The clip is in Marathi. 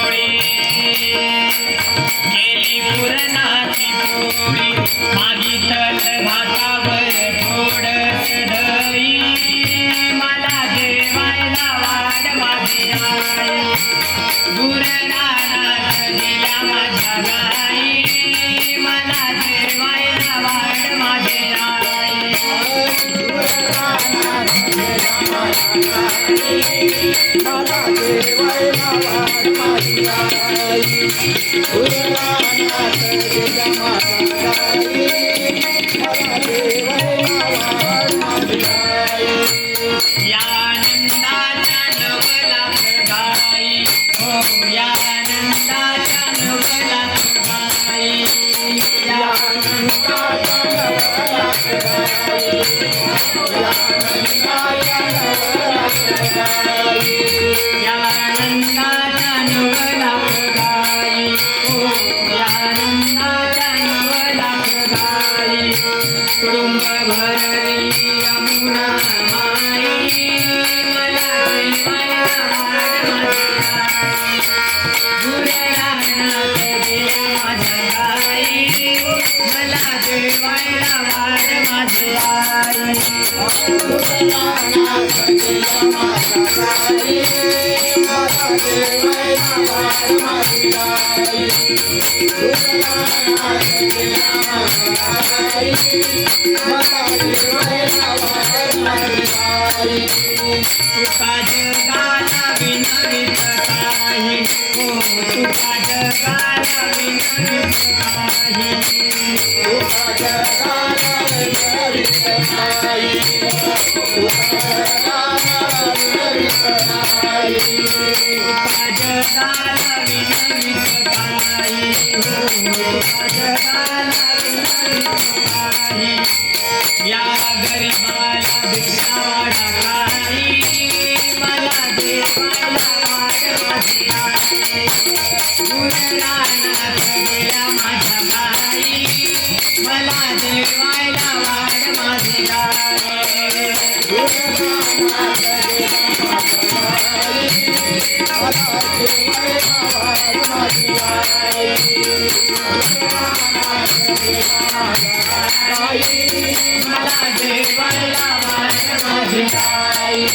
पोळी केली पुरणाची पोळी मागितल भातावर थोडस दही मला जेवायला वाढ माझी आई गुरनानात गेल्या माझ्या गाई मला जेवायला वाढ माझी आई मला जेवायला वाढ माझी आई गुरनानाथ गेल्या माझ्या गाई मला जेवायला वाढ माझी आई या नंदाच्या नवलाख गाई हो या नंदाच्या नवलाख गाई या नंदाच्या नवलाख गाई या नंदाच्या नवलाख गाई या नंदाच्या नवलाख गाई हो या नंदाच्या नवलाख गाई कुटुंब भरली यमुना माई मला जेवायला वाढ माझी आई गुरनानाथ गेल्या माझ्या गाई मला जेवायला वाढ माझी आई गुरनानाथ गेल्या माझ्या गाई मला जेवायला वाढ माझी आई गुरनानाथ गेल्या माझ्या गाई मला जेवायला वाढ माझी आई तुका जगाला विनवित काही हो तुका जगाला विनवित काही तुका जगाला विनवित नाही तुका जगाला विनवित नाही तुका जगाला विनवित काही हो तुका जगाला विनवित काही या गरीबाला भिक्षा वाढा काही मला जेवायला वाढ माझी आई गुरनानाथ गेल्या माझ्या गाई मला जेवायला वाढ माझी आई गुरनानाथ गेल्या माझ्या गाई मला जेवायला वाढ माझी आई गुरनानाथ गेल्या माझ्या गाई मला जेवायला वाढ माझी आई